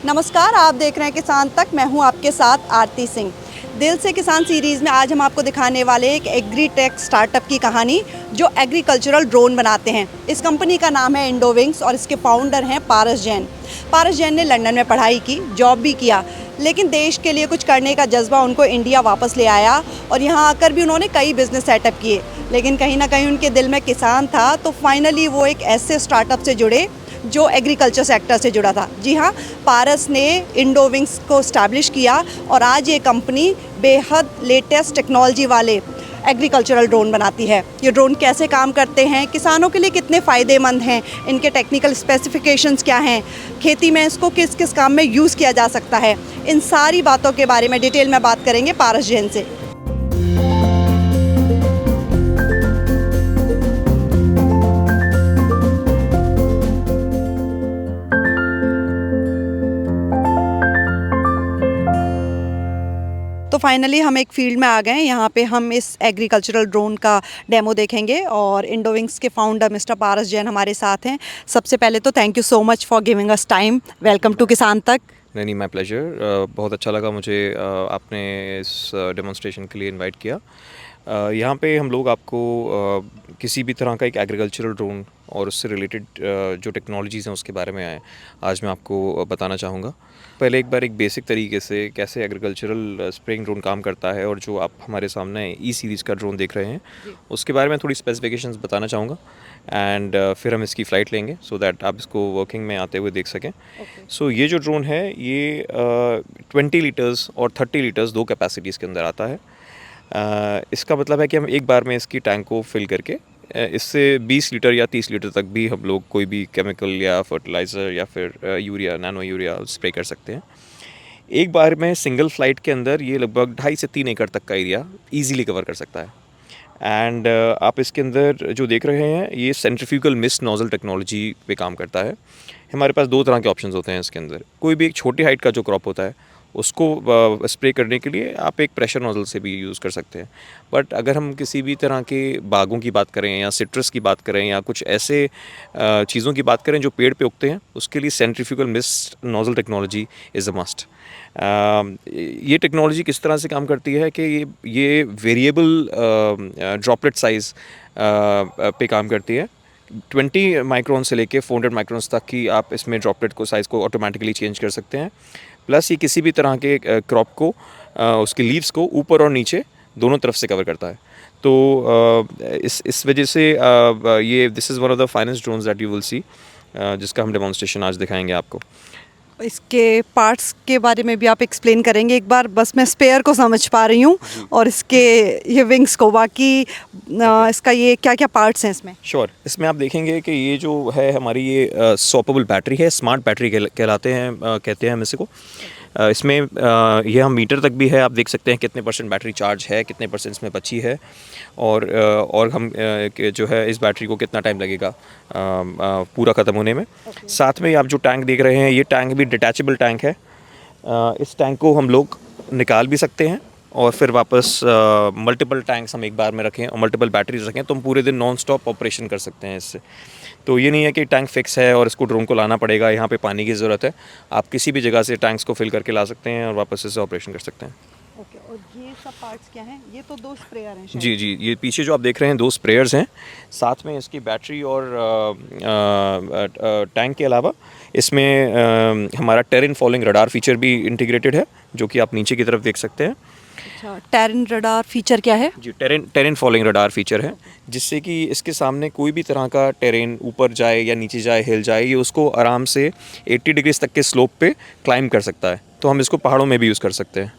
नमस्कार, आप देख रहे हैं किसान तक। मैं हूं आपके साथ आरती सिंह। दिल से किसान सीरीज़ में आज हम आपको दिखाने वाले एक एग्रीटेक स्टार्टअप की कहानी जो एग्रीकल्चरल ड्रोन बनाते हैं। इस कंपनी का नाम है इंडोविंग्स और इसके फाउंडर हैं पारस जैन। पारस जैन ने लंदन में पढ़ाई की, जॉब भी किया, लेकिन देश के लिए कुछ करने का जज्बा उनको इंडिया वापस ले आया और यहाँ आकर भी उन्होंने कई बिजनेस सेटअप किए। लेकिन कहीं ना कहीं उनके दिल में किसान था, तो फाइनली वो एक ऐसे स्टार्टअप से जुड़े जो एग्रीकल्चर सेक्टर से जुड़ा था। जी हाँ, पारस ने इंडोविंग्स को इस्टेब्लिश किया और आज ये कंपनी बेहद लेटेस्ट टेक्नोलॉजी वाले एग्रीकल्चरल ड्रोन बनाती है। ये ड्रोन कैसे काम करते हैं, किसानों के लिए कितने फ़ायदेमंद हैं, इनके टेक्निकल स्पेसिफिकेशंस क्या हैं, खेती में इसको किस किस काम में यूज़ किया जा सकता है, इन सारी बातों के बारे में डिटेल में बात करेंगे पारस जैन से। तो फाइनली हम एक फील्ड में आ गए हैं। यहाँ पे हम इस एग्रीकल्चरल ड्रोन का डेमो देखेंगे और इंडोविंग्स के फाउंडर मिस्टर पारस जैन हमारे साथ हैं। सबसे पहले तो thank you so much for giving us time. Welcome to Kisan Tak. नहीं, माय प्लेजर। बहुत अच्छा लगा मुझे आपने इस डेमोन्स्ट्रेशन के लिए इनवाइट किया। यहाँ पे हम लोग आपको किसी भी तरह का एक एग्रीकल्चरल ड्रोन और उससे रिलेटेड जो टेक्नोलॉजीज़ हैं उसके बारे में आज मैं आपको बताना चाहूँगा। पहले एक बार एक बेसिक तरीके से कैसे एग्रीकल्चरल स्प्रेइंग ड्रोन काम करता है और जो आप हमारे सामने ई सीरीज़ का ड्रोन देख रहे हैं उसके बारे में थोड़ी स्पेसिफिकेशंस बताना चाहूँगा एंड फिर हम इसकी फ़्लाइट लेंगे सो दैट आप इसको वर्किंग में आते हुए देख सकें। सो ये जो ड्रोन है ये 20 लीटर्स और 30 लीटर्स दो कैपेसिटीज़ के अंदर आता है। इसका मतलब है कि हम एक बार में इसकी टैंक को फिल करके इससे 20 लीटर या 30 लीटर तक भी हम लोग कोई भी केमिकल या फर्टिलाइज़र या फिर यूरिया, नैनो यूरिया स्प्रे कर सकते हैं। एक बार में सिंगल फ्लाइट के अंदर ये लगभग 2.5 से 3 एकड़ तक का एरिया ईजीली कवर कर सकता है। एंड आप इसके अंदर जो देख रहे हैं ये सेंट्रीफ्यूगल मिस्ट नोजल टेक्नोलॉजी पे काम करता है। हमारे पास दो तरह के ऑप्शंस होते हैं इसके अंदर। कोई भी एक छोटी हाइट का जो क्रॉप होता है उसको स्प्रे करने के लिए आप एक प्रेशर नोजल से भी यूज़ कर सकते हैं। बट अगर हम किसी भी तरह के बागों की बात करें या सिट्रस की बात करें या कुछ ऐसे चीज़ों की बात करें जो पेड़ पे उगते हैं, उसके लिए centrifugal mist nozzle technology is a must. ये टेक्नोलॉजी किस तरह से काम करती है कि ये वेरिएबल ड्रॉपलेट साइज़ पे काम करती है। 20 माइक्रोन से लेके 400 माइक्रोन्स तक की आप इसमें ड्रॉपलेट को साइज़ को ऑटोमेटिकली चेंज कर सकते हैं। प्लस ये किसी भी तरह के क्रॉप को उसके लीव्स को ऊपर और नीचे दोनों तरफ से कवर करता है। तो इस वजह से ये this is one of the finest drones that you will see, जिसका हम डेमोन्स्ट्रेशन आज दिखाएंगे आपको। इसके पार्ट्स के बारे में भी आप एक्सप्लेन करेंगे एक बार? बस मैं स्पेयर को समझ पा रही हूँ और इसके ये विंग्स को, बाकी इसका ये क्या क्या पार्ट्स हैं इसमें? श्योर। इसमें आप देखेंगे कि ये जो है हमारी ये स्वैपेबल बैटरी है, स्मार्ट बैटरी कहलाते हैं, कहते हैं हम इसी को। इसमें ये हम मीटर तक भी है, आप देख सकते हैं कितने % बैटरी चार्ज है, कितने % इसमें बची है और हम जो है इस बैटरी को कितना टाइम लगेगा पूरा ख़त्म होने में। साथ में आप जो टैंक देख रहे हैं ये टैंक भी डिटैचेबल टैंक है। इस टैंक को हम लोग निकाल भी सकते हैं और फिर वापस मल्टीपल टैंक्स हम एक बार में रखें और मल्टीपल बैटरीज रखें तो हम पूरे दिन नॉन स्टॉप ऑपरेशन कर सकते हैं इससे। तो ये नहीं है कि टैंक फिक्स है और इसको ड्रोन को लाना पड़ेगा, यहाँ पे पानी की ज़रूरत है। आप किसी भी जगह से टैंक्स को फिल करके ला सकते हैं और वापस इससे ऑपरेशन कर सकते हैं। ओके, और ये सब पार्ट्स क्या हैं? ये तो 2 स्प्रेयर हैं शायद। जी जी, ये पीछे जो आप देख रहे हैं 2 स्प्रेयर्स हैं, साथ में इसकी बैटरी और टैंक के अलावा इसमें हमारा टेरेन फॉलोइंग रडार फीचर भी इंटीग्रेटेड है, जो कि आप नीचे की तरफ देख सकते हैं। अच्छा, टेरेन रडार फीचर क्या है? जी, टेरेन फॉलोइंग रडार फीचर है, जिससे कि इसके सामने कोई भी तरह का टेरेन ऊपर जाए या नीचे जाए, हिल जाए, ये उसको आराम से 80 डिग्रीज तक के स्लोप पे क्लाइंब कर सकता है। तो हम इसको पहाड़ों में भी यूज़ कर सकते हैं।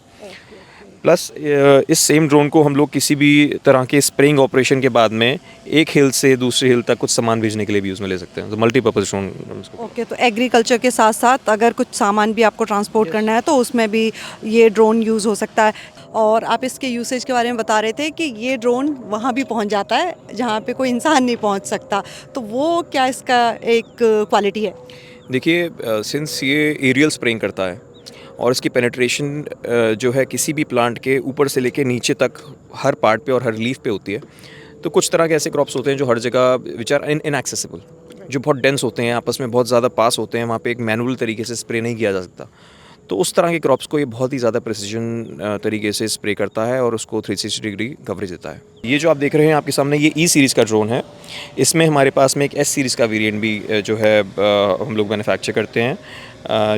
प्लस इस सेम ड्रोन को हम लोग किसी भी तरह के स्प्रेइंग ऑपरेशन के बाद में एक हिल से दूसरे हिल तक कुछ सामान भेजने के लिए भी यूज़ में ले सकते हैं। तो मल्टीपर्पज़ ड्रोन। ओके, तो एग्रीकल्चर के साथ साथ अगर कुछ सामान भी आपको ट्रांसपोर्ट करना है तो उसमें भी ये ड्रोन यूज़ हो सकता है। और आप इसके यूसेज के बारे में बता रहे थे कि ये ड्रोन वहाँ भी पहुँच जाता है जहाँ पे कोई इंसान नहीं पहुँच सकता, तो वो क्या इसका एक क्वालिटी है? देखिए, सिंस ये एरियल स्प्रेइंग करता है और इसकी पेनिट्रेशन जो है किसी भी प्लांट के ऊपर से लेके नीचे तक हर पार्ट पे और हर लीफ पे होती है। तो कुछ तरह के ऐसे क्रॉप्स होते हैं जो हर जगह विच आर इनएक्सेसिबल, जो बहुत डेंस होते हैं, आपस में बहुत ज़्यादा पास होते हैं, वहाँ पे एक मैनुअल तरीके से स्प्रे नहीं किया जा सकता। तो उस तरह के क्रॉप्स को ये बहुत ही ज़्यादा प्रिसीजन तरीके से स्प्रे करता है और उसको 360 डिग्री कवरेज देता है। ये जो आप देख रहे हैं आपके सामने, ये ई सीरीज़ का ड्रोन है। इसमें हमारे पास में एक एस सीरीज़ का वेरिएंट भी जो है हम लोग मैन्युफैक्चर करते हैं,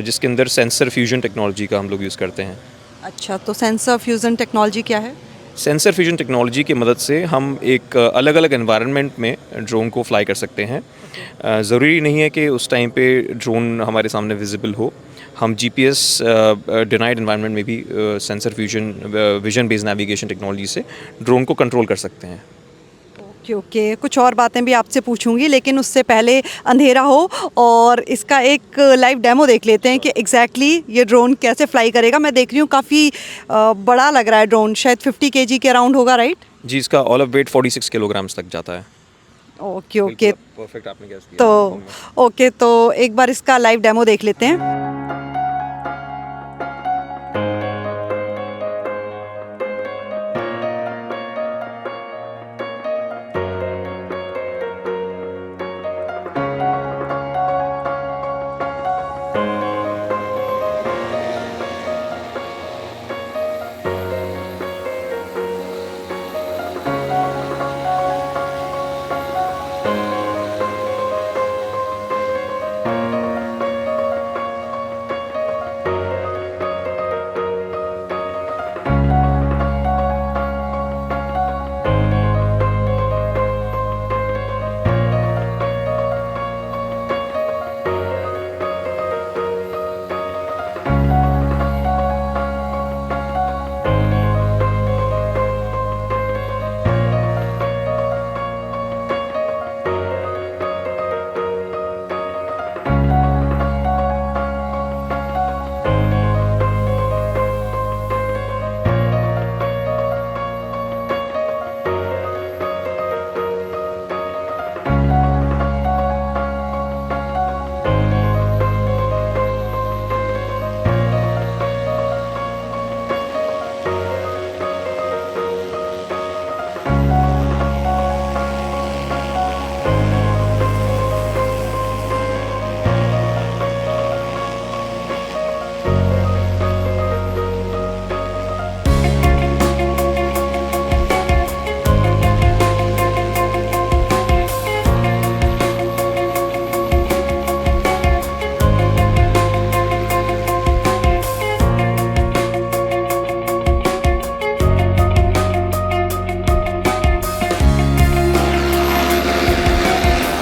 जिसके अंदर सेंसर फ्यूजन टेक्नोलॉजी का हम लोग यूज़ करते हैं। अच्छा, तो सेंसर फ्यूज़न टेक्नोलॉजी क्या है? सेंसर फ्यूजन टेक्नोलॉजी की मदद से हम एक अलग अलग एनवायरनमेंट में ड्रोन को फ्लाई कर सकते हैं। ज़रूरी नहीं है कि उस टाइम पे ड्रोन हमारे सामने विजिबल हो। हम जीपीएस डिनाइड एनवायरनमेंट में भी sensor fusion vision based navigation technology से ड्रोन को कंट्रोल कर सकते हैं। ओके ओके, कुछ और बातें भी आपसे पूछूंगी, लेकिन उससे पहले अंधेरा हो और इसका एक लाइव डेमो देख लेते हैं कि एग्जैक्टली ये ड्रोन कैसे फ्लाई करेगा। मैं देख रही हूँ काफ़ी बड़ा लग रहा है ड्रोन, शायद 50 केजी के अराउंड होगा, राइट? जी, इसका ऑल ऑफ वेट 46 किलोग्राम्स तक जाता है। ओके ओके, परफेक्ट आपने गेस किया। तो ओके, तो एक बार इसका लाइव डेमो देख लेते हैं।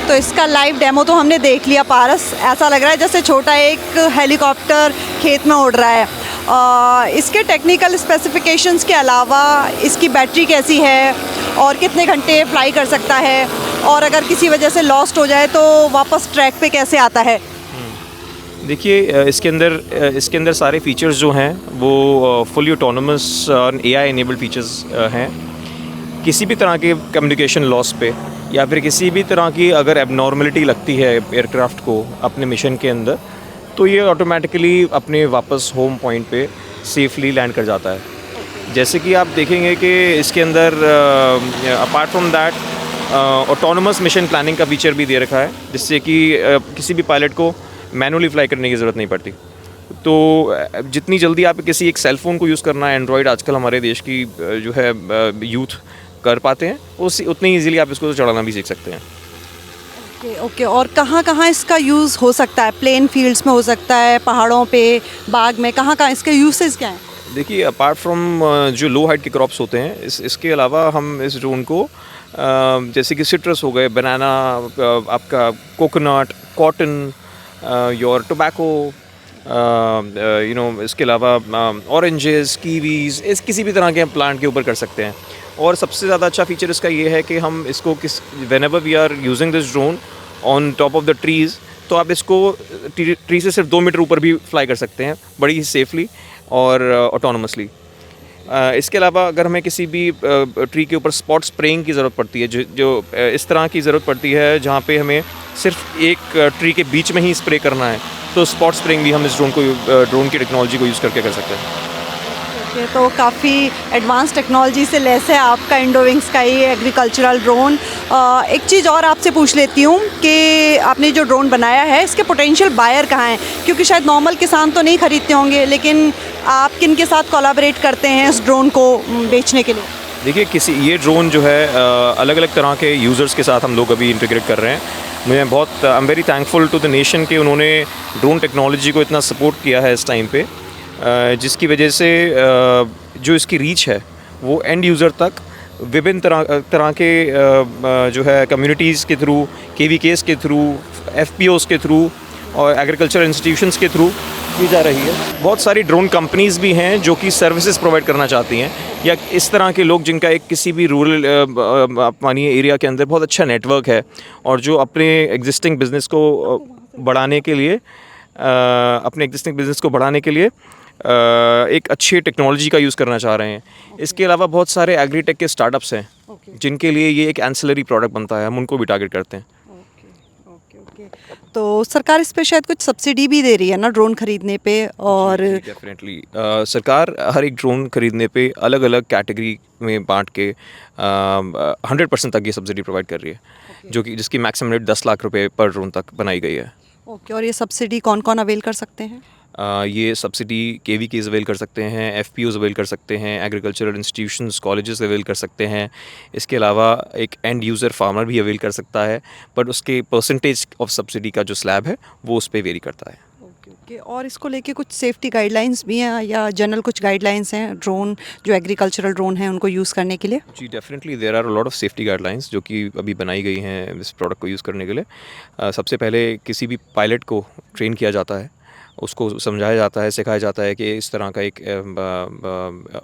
तो इसका लाइव डेमो तो हमने देख लिया पारस, ऐसा लग रहा है जैसे छोटा एक हेलीकॉप्टर खेत में उड़ रहा है। इसके टेक्निकल स्पेसिफिकेशंस के अलावा इसकी बैटरी कैसी है और कितने घंटे फ्लाई कर सकता है, और अगर किसी वजह से लॉस्ट हो जाए तो वापस ट्रैक पे कैसे आता है? देखिए, इसके अंदर सारे फीचर्स जो हैं वो फुली ऑटोनमस और एआई इनेबल्ड फीचर्स हैं। किसी भी तरह के कम्युनिकेशन लॉस पे या फिर किसी भी तरह की अगर एबनॉर्मलिटी लगती है एयरक्राफ्ट को अपने मिशन के अंदर, तो ये ऑटोमेटिकली अपने वापस होम पॉइंट पे सेफली लैंड कर जाता है। जैसे कि आप देखेंगे कि इसके अंदर apart from that autonomous mission planning का फीचर भी दे रखा है, जिससे कि किसी भी पायलट को मैनुअली फ्लाई करने की ज़रूरत नहीं पड़ती। तो जितनी जल्दी आप किसी एक सेल फ़ोन को यूज़ करना है, एंड्रॉयड आजकल हमारे देश की जो है यूथ कर पाते हैं, उतनी ईजिली आप इसको चलाना भी सीख सकते हैं। ओके ओके, और कहाँ कहाँ इसका यूज़ हो सकता है? प्लेन फील्ड्स में हो सकता है, पहाड़ों पे, बाग में, कहाँ कहाँ इसके यूसेज क्या हैं? देखिए, अपार्ट फ्रॉम जो लो हाइट के क्रॉप्स होते हैं, इसके अलावा हम इस ड्रोन को जैसे कि सिट्रस हो गए, बनाना, आपका कोकोनट, कॉटन, योर टोबैको, इसके अलावा ऑरेंजेस, कीवीज़, इस किसी भी तरह के हम प्लांट के ऊपर कर सकते हैं। और सबसे ज़्यादा अच्छा फीचर इसका ये है कि हम इसको whenever we are using this drone on top of the trees, तो आप इसको ट्री से सिर्फ 2 मीटर ऊपर भी फ्लाई कर सकते हैं बड़ी ही सेफली और ऑटोनमसली। इसके अलावा अगर हमें किसी भी ट्री के ऊपर स्पॉट स्प्रेइंग की ज़रूरत पड़ती है, जो इस तरह की ज़रूरत पड़ती है जहाँ पे हमें सिर्फ एक ट्री के बीच में ही स्प्रे करना है, तो स्पॉट स्प्रेइंग भी हम इस ड्रोन की टेक्नोलॉजी को यूज़ करके कर सकते हैं। ये तो काफ़ी एडवांस टेक्नोलॉजी से लेस है आपका इंडोविंग्स का ये एग्रीकल्चरल ड्रोन। एक चीज़ और आपसे पूछ लेती हूँ कि आपने जो ड्रोन बनाया है इसके पोटेंशियल बायर कहाँ हैं, क्योंकि शायद नॉर्मल किसान तो नहीं खरीदते होंगे, लेकिन आप किन के साथ कोलैबोरेट करते हैं इस ड्रोन को बेचने के लिए? देखिए, ये ड्रोन जो है अलग अलग तरह के यूज़र्स के साथ हम लोग अभी इंटीग्रेट कर रहे हैं। मैं बहुत I am very thankful to the nation कि उन्होंने ड्रोन टेक्नोलॉजी को इतना सपोर्ट किया है इस टाइम पे, जिसकी वजह से जो इसकी रीच है वो एंड यूज़र तक विभिन्न तरह के जो है कम्युनिटीज़ के थ्रू, केवीकेस के थ्रू, एफपीओस के थ्रू और एग्रीकल्चर इंस्टीट्यूशंस के थ्रू की जा रही है। बहुत सारी ड्रोन कंपनीज़ भी हैं जो कि सर्विसेज प्रोवाइड करना चाहती हैं, या इस तरह के लोग जिनका एक किसी भी रूरल आप मानिए एरिया के अंदर बहुत अच्छा नेटवर्क है और जो अपने एग्जिस्टिंग बिज़नेस को बढ़ाने के लिए एक अच्छी टेक्नोलॉजी का यूज़ करना चाह रहे हैं। इसके अलावा बहुत सारे एग्रीटेक के स्टार्टअप्स हैं जिनके लिए ये एक एंसिलरी प्रोडक्ट बनता है, हम उनको भी टारगेट करते हैं। ओके। तो सरकार इस पे शायद कुछ सब्सिडी भी दे रही है ना ड्रोन खरीदने पे? और डेफिनेटली सरकार हर एक ड्रोन खरीदने पे अलग अलग कैटेगरी में बांट के 100% तक ये सब्सिडी प्रोवाइड कर रही है, जो कि जिसकी मैक्सिमम रेट 10 लाख रुपए पर ड्रोन तक बनाई गई है। ओके, और ये सब्सिडी कौन कौन अवेल कर सकते हैं? ये सब्सिडी केवीकेज अवेल कर सकते हैं, एफपीओज अवेल कर सकते हैं, एग्रीकल्चरल इंस्टीट्यूशंस, कॉलेजेस अवेल कर सकते हैं। इसके अलावा एक एंड यूज़र फार्मर भी अवेल कर सकता है, बट उसके परसेंटेज ऑफ सब्सिडी का जो स्लैब है वो उस पर वेरी करता है। ओके, और इसको लेके कुछ सेफ्टी गाइडलाइंस भी हैं या जनरल कुछ गाइडलाइंस हैं ड्रोन जो एग्रीकल्चरल ड्रोन हैं उनको यूज़ करने के लिए? जी definitely there are a lot of safety guidelines जो कि अभी बनाई गई हैं इस प्रोडक्ट को यूज़ करने के लिए। सबसे पहले किसी भी पायलट को ट्रेन किया जाता है, उसको समझाया जाता है, सिखाया जाता है कि इस तरह का एक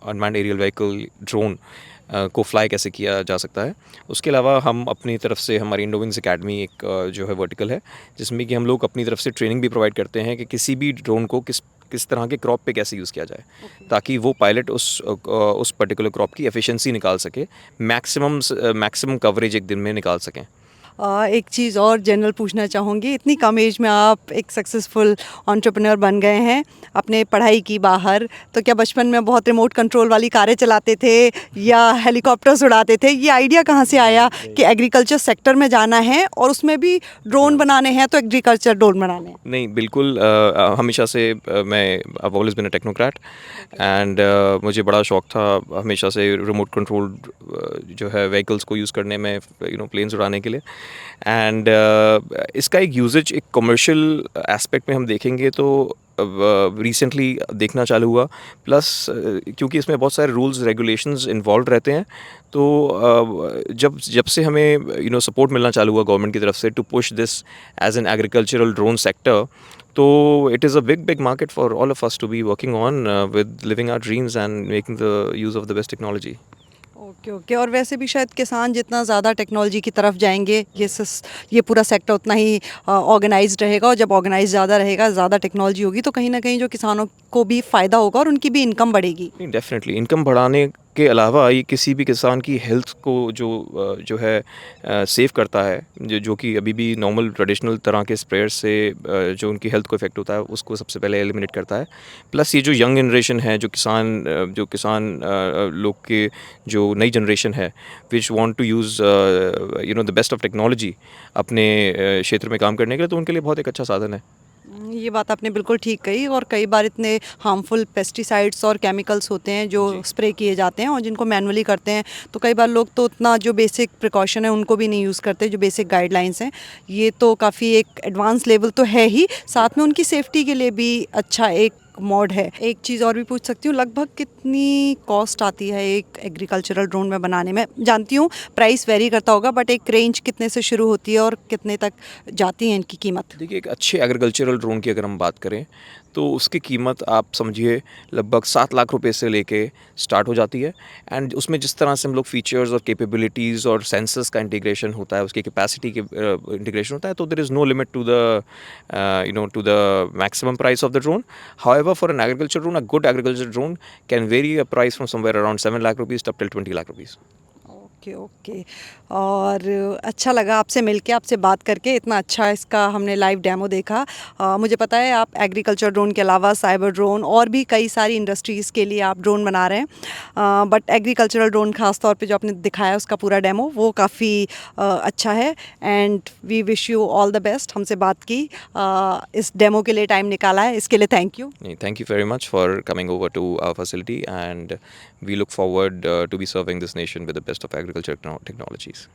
अनमैन्ड एरियल व्हीकल ड्रोन को फ्लाई कैसे किया जा सकता है। उसके अलावा हम अपनी तरफ से हमारी इंडोविंग्स एकेडमी एक जो है वर्टिकल है, जिसमें कि हम लोग अपनी तरफ से ट्रेनिंग भी प्रोवाइड करते हैं कि किसी भी ड्रोन को किस तरह के क्रॉप पे कैसे यूज़ किया जाए, ताकि वो पायलट उस पर्टिकुलर क्रॉप की एफिशिएंसी निकाल सके, मैक्सिमम कवरेज एक दिन में निकाल सकें। एक चीज़ और जनरल पूछना चाहूँगी, इतनी कम एज में आप एक सक्सेसफुल एंटरप्रेन्योर बन गए हैं, आपने पढ़ाई की बाहर, तो क्या बचपन में बहुत रिमोट कंट्रोल वाली कारें चलाते थे या हेलीकॉप्टर्स उड़ाते थे? ये आइडिया कहाँ से आया कि एग्रीकल्चर सेक्टर में जाना है और उसमें भी ड्रोन बनाने हैं, तो एग्रीकल्चर ड्रोन बनाने हैं? नहीं, बिल्कुल हमेशा से मैं I always been a technocrat and मुझे बड़ा शौक था हमेशा से रिमोट कंट्रोल जो है व्हीकल्स को यूज़ करने में, प्लेन्स उड़ाने के लिए। एंड इसका एक यूजेज एक कमर्शियल एस्पेक्ट में हम देखेंगे तो रिसेंटली देखना चालू हुआ, प्लस क्योंकि इसमें बहुत सारे रूल्स रेगुलेशंस इन्वॉल्व रहते हैं, तो जब से हमें सपोर्ट मिलना चालू हुआ गवर्नमेंट की तरफ से to push this as an agricultural drone sector, तो it is a big market for all of us to be working on with living our dreams and making the use of the best technology. Okay, और वैसे भी शायद किसान जितना ज़्यादा technology की तरफ जाएंगे, ये पूरा सेक्टर उतना ही ऑर्गेनाइज्ड रहेगा, और जब ऑर्गेनाइज ज़्यादा रहेगा, ज़्यादा टेक्नोलॉजी होगी, तो कहीं ना कहीं जो किसानों को भी फ़ायदा होगा और उनकी भी इनकम बढ़ेगी। डेफिनेटली इनकम बढ़ाने के अलावा ये किसी भी किसान की हेल्थ को जो है सेव करता है, जो कि अभी भी नॉर्मल ट्रेडिशनल तरह के स्प्रेयर से जो उनकी हेल्थ को इफेक्ट होता है उसको सबसे पहले एलिमिनेट करता है। प्लस ये जो यंग जनरेशन है, जो किसान लोग के जो नई जनरेशन है which want to use the best of technology अपने क्षेत्र में काम करने के लिए, तो उनके लिए बहुत एक अच्छा साधन है। ये बात आपने बिल्कुल ठीक कही, और कई बार इतने हार्मफुल पेस्टिसाइड्स और केमिकल्स होते हैं जो स्प्रे किए जाते हैं और जिनको मैनुअली करते हैं, तो कई बार लोग तो उतना जो बेसिक प्रिकॉशन है उनको भी नहीं यूज़ करते, जो बेसिक गाइडलाइंस हैं। ये तो काफ़ी एक एडवांस लेवल तो है ही, साथ में उनकी सेफ्टी के लिए भी अच्छा एक मोड है। एक चीज़ और भी पूछ सकती हूँ, लगभग कितनी कॉस्ट आती है एक एग्रीकल्चरल ड्रोन में बनाने में? जानती हूँ प्राइस वेरी करता होगा, बट एक रेंज कितने से शुरू होती है और कितने तक जाती है इनकी कीमत? देखिए, एक अच्छे एग्रीकल्चरल ड्रोन की अगर हम बात करें तो उसकी कीमत आप समझिए लगभग 7 लाख रुपए से लेके स्टार्ट हो जाती है। एंड उसमें जिस तरह से हम लोग फीचर्स और कैपेबिलिटीज़ और सेंसर्स का इंटीग्रेशन होता है, उसकी कैपेसिटी के इंटीग्रेशन होता है, तो there is no limit to the maximum price of the drone. However for an agriculture drone, a good agriculture drone can vary a price from somewhere around 7 lakh rupees up till 20 lakh rupees. Okay okay. और अच्छा लगा आपसे मिलके, आपसे बात करके। इतना अच्छा इसका हमने लाइव डेमो देखा। मुझे पता है आप एग्रीकल्चर ड्रोन के अलावा साइबर ड्रोन और भी कई सारी इंडस्ट्रीज़ के लिए आप ड्रोन बना रहे हैं, बट एग्रीकल्चरल ड्रोन खास तौर पे जो आपने दिखाया उसका पूरा डेमो वो काफ़ी अच्छा है। And we wish you all the best. हमसे बात की, इस डेमो के लिए टाइम निकाला है, इसके लिए thank you. Thank you very much for coming over to our facility, and we look forward to be serving this nation with the best of agriculture technologies.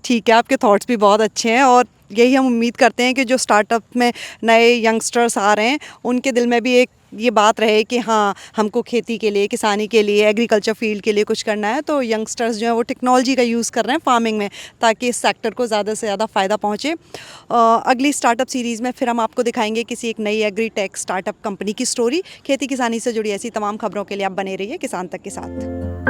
ठीक है, आपके थॉट्स भी बहुत अच्छे हैं और यही हम उम्मीद करते हैं कि जो स्टार्टअप में नए यंगस्टर्स आ रहे हैं उनके दिल में भी एक ये बात रहे कि हाँ, हमको खेती के लिए, किसानी के लिए, एग्रीकल्चर फील्ड के लिए कुछ करना है। तो यंगस्टर्स जो हैं वो टेक्नोलॉजी का यूज़ कर रहे हैं फार्मिंग में, ताकि इस सेक्टर को ज़्यादा से ज़्यादा फ़ायदा पहुँचे। अगली स्टार्टअप सीरीज़ में फिर हम आपको दिखाएंगे किसी एक नई एग्री टेक स्टार्टअप कंपनी की स्टोरी। खेती किसानी से जुड़ी ऐसी तमाम खबरों के लिए आप बने रहिए किसान तक के साथ।